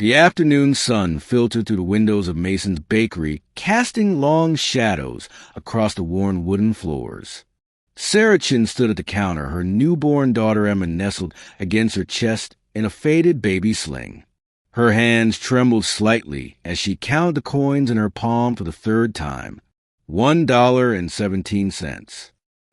The afternoon sun filtered through the windows of Mason's bakery, casting long shadows across the worn wooden floors. Sarah Chin stood at the counter, her newborn daughter Emma nestled against her chest in a faded baby sling. Her hands trembled slightly as she counted the coins in her palm for the third time. $1.17.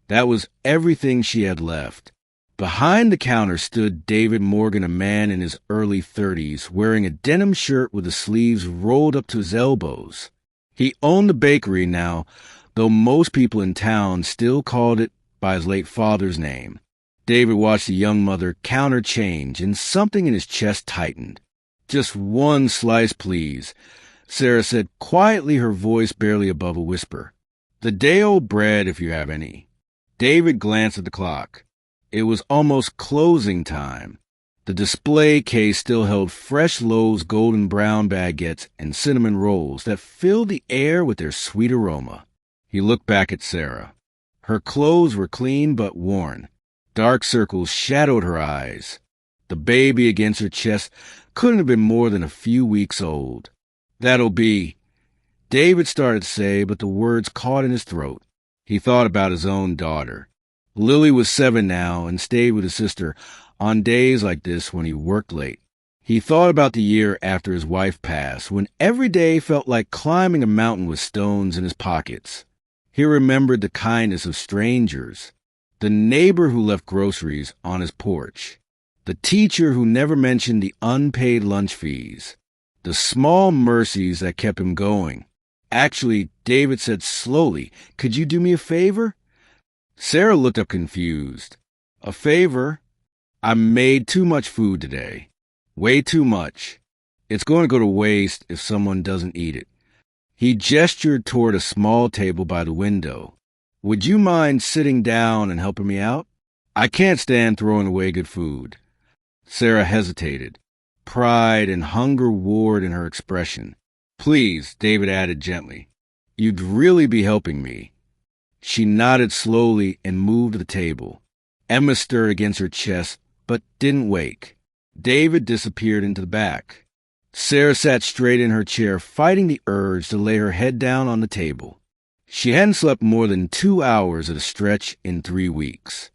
That was everything she had left. Behind the counter stood David Morgan, a man in his early 30s, wearing a denim shirt with the sleeves rolled up to his elbows. He owned the bakery now, though most people in town still called it by his late father's name. David watched the young mother counter change, and something in his chest tightened. "Just one slice, please," Sarah said quietly, her voice barely above a whisper. "The day-old bread, if you have any." David glanced at the clock. It was almost closing time. The display case still held fresh loaves, golden brown baguettes, and cinnamon rolls that filled the air with their sweet aroma. He looked back at Sarah. Her clothes were clean but worn. Dark circles shadowed her eyes. The baby against her chest couldn't have been more than a few weeks old. "That'll be," David started to say, but the words caught in his throat. He thought about his own daughter. Lily was 7 now and stayed with his sister on days like this when he worked late. He thought about the year after his wife passed, when every day felt like climbing a mountain with stones in his pockets. He remembered the kindness of strangers, the neighbor who left groceries on his porch, the teacher who never mentioned the unpaid lunch fees, the small mercies that kept him going. Actually, David said slowly, "Could you do me a favor?" Sarah looked up confused. "A favor? I made too much food today. Way too much. It's going to go to waste if someone doesn't eat it." He gestured toward a small table by the window. "Would you mind sitting down and helping me out? I can't stand throwing away good food." Sarah hesitated. Pride and hunger warred in her expression. "Please," David added gently. "You'd really be helping me." She nodded slowly and moved to the table. Emma stirred against her chest, but didn't wake. David disappeared into the back. Sarah sat straight in her chair, fighting the urge to lay her head down on the table. She hadn't slept more than 2 hours at a stretch in 3 weeks.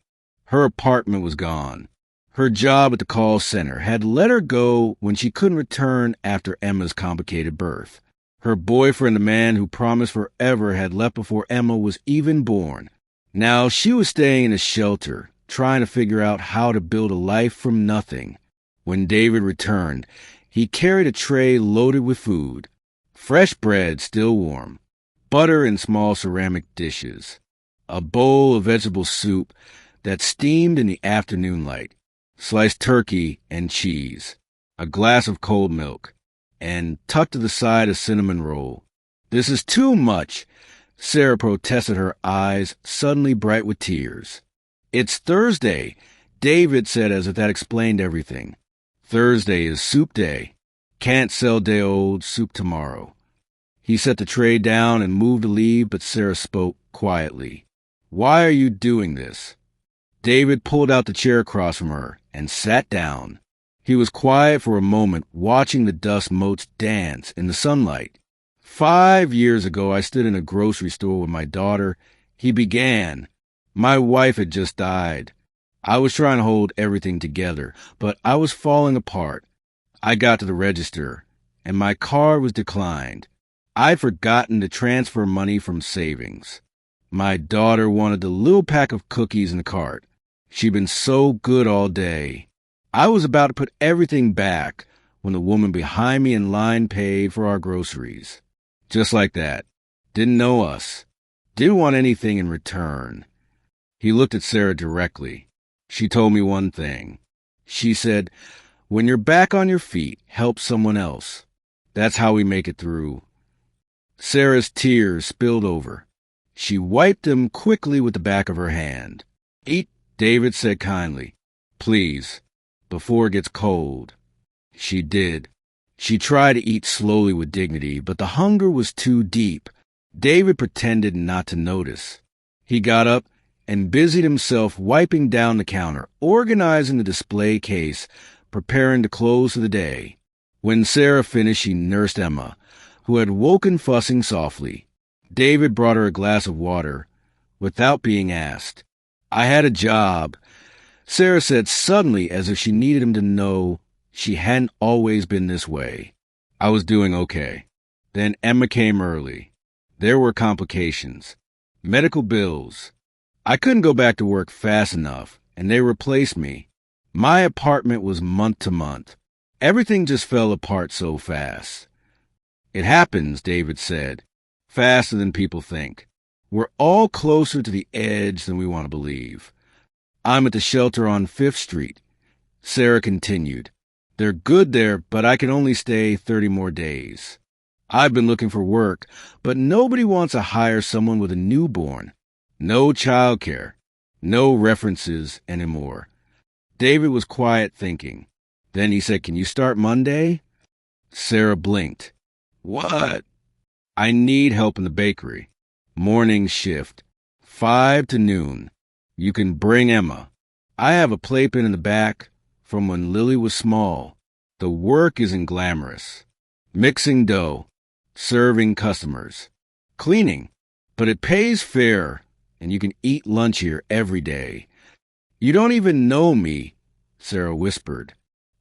Her apartment was gone. Her job at the call center had let her go when she couldn't return after Emma's complicated birth. Her boyfriend, the man who promised forever, had left before Emma was even born. Now she was staying in a shelter, trying to figure out how to build a life from nothing. When David returned, he carried a tray loaded with food. Fresh bread, still warm. Butter in small ceramic dishes. A bowl of vegetable soup that steamed in the afternoon light. Sliced turkey and cheese. A glass of cold milk. And tucked to the side a cinnamon roll. "This is too much," Sarah protested, her eyes suddenly bright with tears. "It's Thursday," David said as if that explained everything. "Thursday is soup day. Can't sell day-old soup tomorrow." He set the tray down and moved to leave, but Sarah spoke quietly. "Why are you doing this?" David pulled out the chair across from her and sat down. He was quiet for a moment, watching the dust motes dance in the sunlight. 5 years ago, I stood in a grocery store with my daughter. He began. My wife had just died. I was trying to hold everything together, but I was falling apart. I got to the register, and my card was declined. I'd forgotten to transfer money from savings. My daughter wanted the little pack of cookies in the cart. She'd been so good all day. I was about to put everything back when the woman behind me in line paid for our groceries. Just like that. Didn't know us. Didn't want anything in return. He looked at Sarah directly. She told me one thing. She said, "When you're back on your feet, help someone else. That's how we make it through." Sarah's tears spilled over. She wiped them quickly with the back of her hand. "Eat," David said kindly. "Please. Before it gets cold." She did. She tried to eat slowly with dignity, but the hunger was too deep. David pretended not to notice. He got up and busied himself wiping down the counter, organizing the display case, preparing to close for the day. When Sarah finished, she nursed Emma, who had woken fussing softly. David brought her a glass of water, without being asked. I had a job, Sarah said suddenly, as if she needed him to know she hadn't always been this way. I was doing okay. Then Emma came early. There were complications. Medical bills. I couldn't go back to work fast enough, and they replaced me. My apartment was month to month. Everything just fell apart so fast. It happens, David said, faster than people think. We're all closer to the edge than we want to believe. I'm at the shelter on 5th Street. Sarah continued. They're good there, but I can only stay 30 more days. I've been looking for work, but nobody wants to hire someone with a newborn. No childcare. No references anymore. David was quiet thinking. Then he said, Can you start Monday? Sarah blinked. What? I need help in the bakery. Morning shift. 5 to noon. You can bring Emma. I have a playpen in the back from when Lily was small. The work isn't glamorous. Mixing dough. Serving customers. Cleaning. But it pays fair, and you can eat lunch here every day. You don't even know me, Sarah whispered.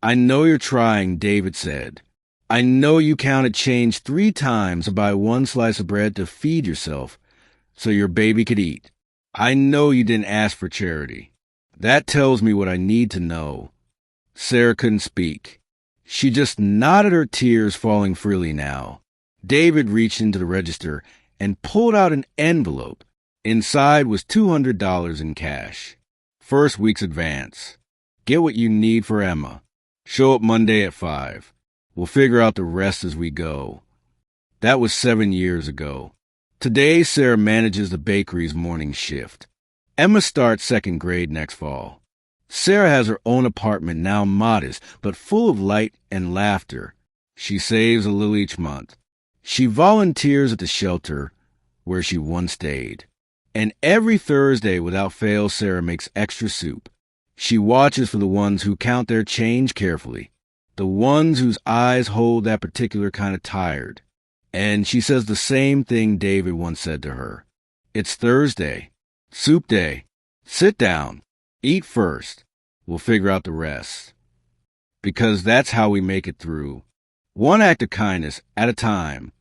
I know you're trying, David said. I know you counted change 3 times to buy 1 slice of bread to feed yourself so your baby could eat. I know you didn't ask for charity. That tells me what I need to know. Sarah couldn't speak. She just nodded, her tears falling freely now. David reached into the register and pulled out an envelope. Inside was $200 in cash. First week's advance. Get what you need for Emma. Show up Monday at 5. We'll figure out the rest as we go. That was 7 years ago. Today, Sarah manages the bakery's morning shift. Emma starts 2nd grade next fall. Sarah has her own apartment, now modest, but full of light and laughter. She saves a little each month. She volunteers at the shelter where she once stayed. And every Thursday, without fail, Sarah makes extra soup. She watches for the ones who count their change carefully, the ones whose eyes hold that particular kind of tired. And she says the same thing David once said to her. It's Thursday. Soup day. Sit down. Eat first. We'll figure out the rest. Because that's how we make it through. One act of kindness at a time.